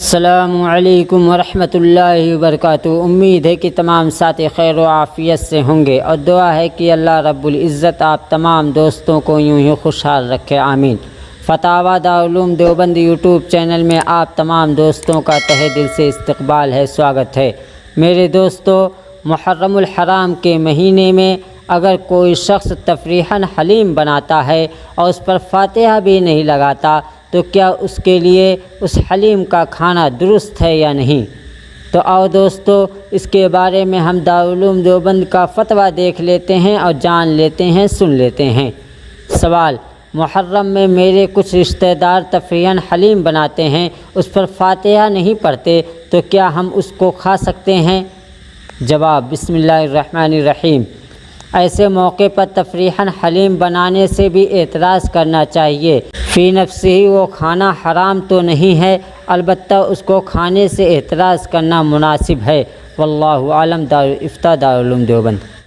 السلام علیکم ورحمۃ اللہ وبرکاتہ۔ امید ہے کہ تمام ساتھی خیر و عافیت سے ہوں گے، اور دعا ہے کہ اللہ رب العزت آپ تمام دوستوں کو یوں ہی خوشحال رکھے، آمین۔ فتاوی دارالعلوم دیوبند یوٹیوب چینل میں آپ تمام دوستوں کا تہہ دل سے استقبال ہے، سواگت ہے۔ میرے دوستو، محرم الحرام کے مہینے میں اگر کوئی شخص تفریحاً حلیم بناتا ہے اور اس پر فاتحہ بھی نہیں لگاتا تو کیا اس کے لیے اس حلیم کا کھانا درست ہے یا نہیں؟ تو آؤ دوستو، اس کے بارے میں ہم دارالعلوم دیوبند کا فتویٰ دیکھ لیتے ہیں اور جان لیتے ہیں، سن لیتے ہیں۔ سوال: محرم میں میرے کچھ رشتہ دار تفریحاً حلیم بناتے ہیں، اس پر فاتحہ نہیں پڑھتے، تو کیا ہم اس کو کھا سکتے ہیں؟ جواب: بسم اللہ الرحمن الرحیم۔ ایسے موقع پر تفریحاً حلیم بنانے سے بھی اعتراض کرنا چاہیے۔ فی نفسہ وہ کھانا حرام تو نہیں ہے، البتہ اس کو کھانے سے اعتراض کرنا مناسب ہے۔ واللہ اعلم۔ دارالفتہ دارالعلوم دیوبند۔